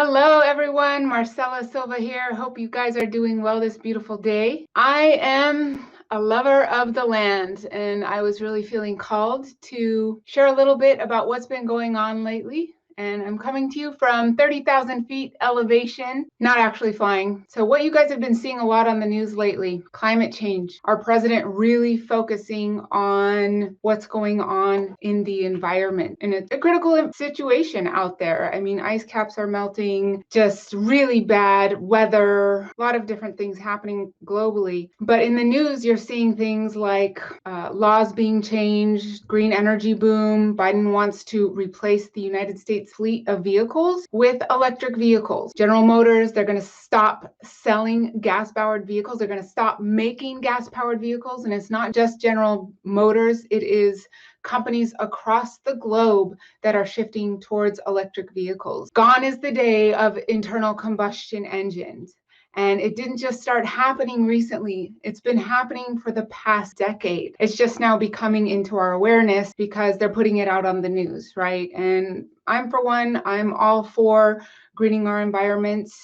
Hello everyone, Marcella Silva here. Hope you guys are doing well this beautiful day. I am a lover of the land and I was really feeling called to share a little bit about what's been going on lately. And I'm coming to you from 30,000 feet elevation, not actually flying. So what you guys have been seeing a lot on the news lately, climate change. Our president really focusing on what's going on in the environment. And it's a critical situation out there. I mean, ice caps are melting, just really bad weather, a lot of different things happening globally. But in the news, you're seeing things like laws being changed, green energy boom. Biden wants to replace the United States fleet of vehicles with electric vehicles. General Motors, they're going to stop selling gas-powered vehicles. They're going to stop making gas-powered vehicles. And it's not just General Motors. It is companies across the globe that are shifting towards electric vehicles. Gone is the day of internal combustion engines. And it didn't just start happening recently. It's been happening for the past decade. It's just now becoming into our awareness because they're putting it out on the news, right? And for one, I'm all for greening our environments.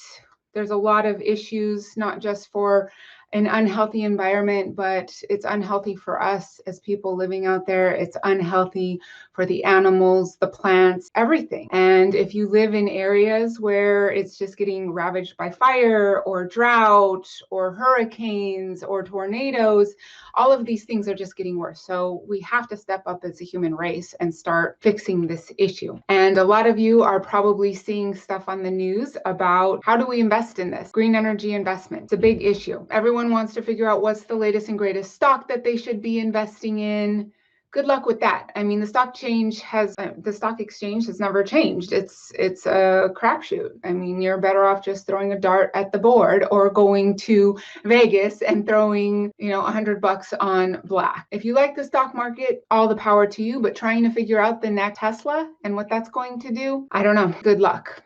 There's a lot of issues, not just for an unhealthy environment, but it's unhealthy for us as people living out there. It's unhealthy for the animals, the plants, everything. And if you live in areas where it's just getting ravaged by fire or drought or hurricanes or tornadoes, all of these things are just getting worse. So we have to step up as a human race and start fixing this issue. And a lot of you are probably seeing stuff on the news about how do we invest in this? Green energy investment. It's a big issue. Everyone wants to figure out what's the latest and greatest stock that they should be investing in. Good luck with that. I mean, the stock exchange has never changed. It's a crapshoot. I mean, you're better off just throwing a dart at the board or going to Vegas and throwing, $100 on black. If you like the stock market, all the power to you, but trying to figure out the next Tesla and what that's going to do, I don't know. Good luck.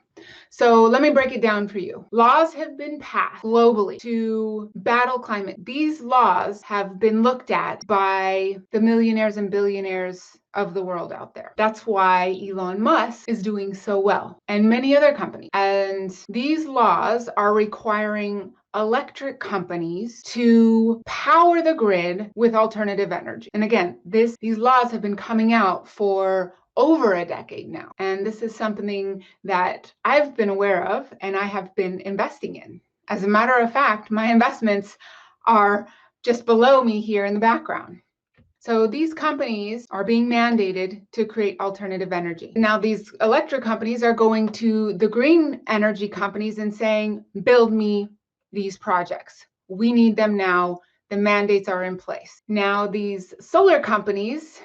So let me break it down for you. Laws have been passed globally to battle climate. These laws have been looked at by the millionaires and billionaires of the world out there. That's why Elon Musk is doing so well, and many other companies. And these laws are requiring electric companies to power the grid with alternative energy. And again, these laws have been coming out for over a decade now. And this is something that I've been aware of and I have been investing in. As a matter of fact, my investments are just below me here in the background. So these companies are being mandated to create alternative energy. Now these electric companies are going to the green energy companies and saying, build me these projects. We need them now. The mandates are in place. Now these solar companies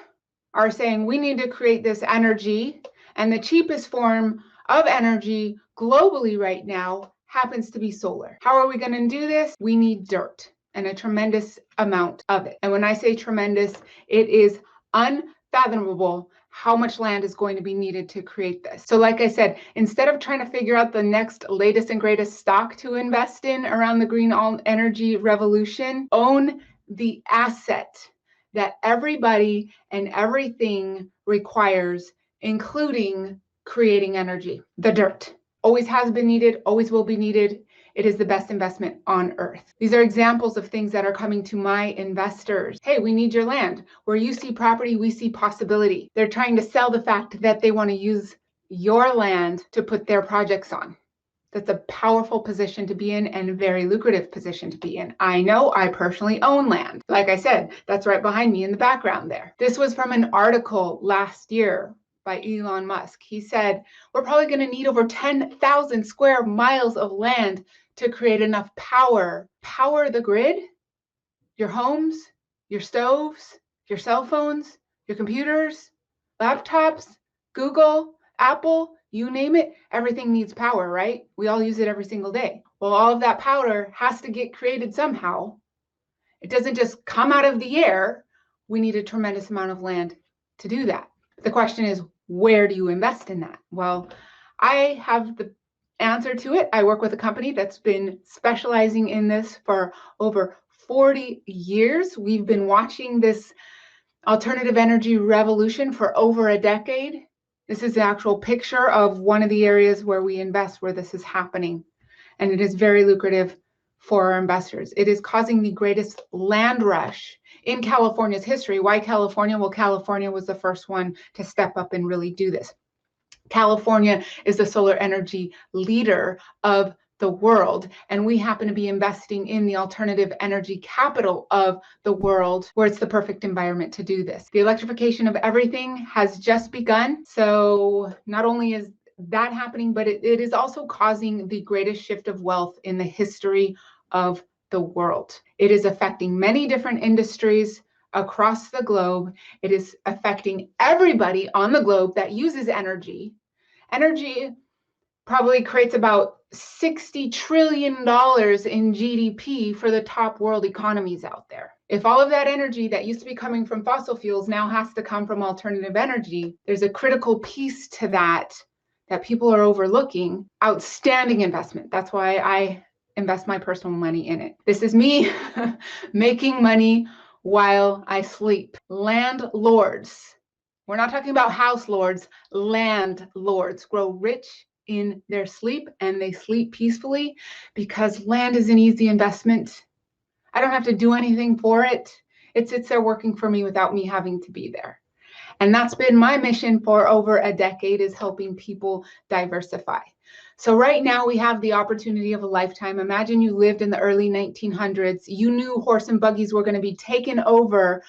are saying we need to create this energy, and the cheapest form of energy globally right now happens to be solar. How are we going to do this? We need dirt and a tremendous amount of it. And when I say tremendous, it is unfathomable how much land is going to be needed to create this. So like I said, instead of trying to figure out the next latest and greatest stock to invest in around the green energy revolution, own the asset that everybody and everything requires, including creating energy. The dirt always has been needed, always will be needed. It is the best investment on earth. These are examples of things that are coming to my investors. Hey, we need your land. Where you see property, we see possibility. They're trying to sell the fact that they want to use your land to put their projects on. That's a powerful position to be in and a very lucrative position to be in. I know I personally own land. Like I said, that's right behind me in the background there. This was from an article last year by Elon Musk. He said, we're probably going to need over 10,000 square miles of land to create enough power. Power the grid, your homes, your stoves, your cell phones, your computers, laptops, Google, Apple, you name it, everything needs power, right? We all use it every single day. Well, all of that power has to get created somehow. It doesn't just come out of the air. We need a tremendous amount of land to do that. The question is, where do you invest in that? Well, I have the answer to it. I work with a company that's been specializing in this for over 40 years. We've been watching this alternative energy revolution for over a decade. This is the actual picture of one of the areas where we invest where this is happening. And it is very lucrative for our investors. It is causing the greatest land rush in California's history. Why California? Well, California was the first one to step up and really do this. California is the solar energy leader of the world, and we happen to be investing in the alternative energy capital of the world, where it's the perfect environment to do this. The electrification of everything has just begun. So not only is that happening, but it is also causing the greatest shift of wealth in the history of the world. It is affecting many different industries across the globe. It is affecting everybody on the globe that uses energy. Energy probably creates about $60 trillion in GDP for the top world economies out there. If all of that energy that used to be coming from fossil fuels now has to come from alternative energy, there's a critical piece to that people are overlooking. Outstanding investment. That's why I invest my personal money in it. This is me making money while I sleep. Landlords. We're not talking about house lords. Landlords grow rich in their sleep, and they sleep peacefully because land is an easy investment. I don't have to do anything for it. It sits there working for me without me having to be there. And that's been my mission for over a decade, is helping people diversify. So right now we have the opportunity of a lifetime. Imagine you lived in the early 1900s. You knew horse and buggies were going to be taken over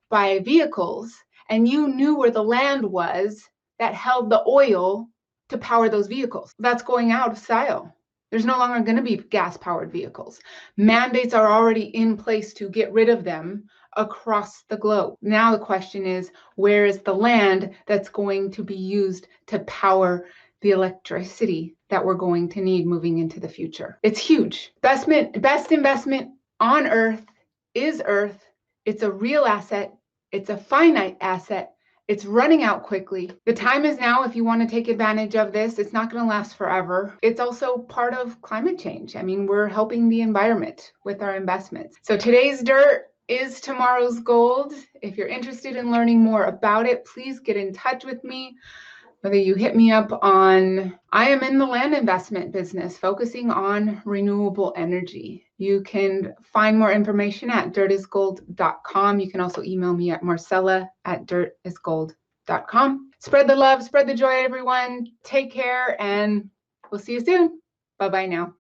by vehicles, and you knew where the land was that held the oil to power those vehicles. That's going out of style. There's no longer going to be gas-powered vehicles. Mandates are already in place to get rid of them across the globe. Now the question is, where is the land that's going to be used to power the electricity that we're going to need moving into the future? It's huge. Best investment on Earth is Earth. It's a real asset. It's a finite asset. It's running out quickly. The time is now if you want to take advantage of this. It's not going to last forever. It's also part of climate change. I mean, we're helping the environment with our investments. So today's dirt is tomorrow's gold. If you're interested in learning more about it, please get in touch with me. Whether you hit me up on, I am in the land investment business, focusing on renewable energy. You can find more information at dirtisgold.com. You can also email me at marcella@dirtisgold.com. Spread the love, spread the joy, everyone. Take care, and we'll see you soon. Bye-bye now.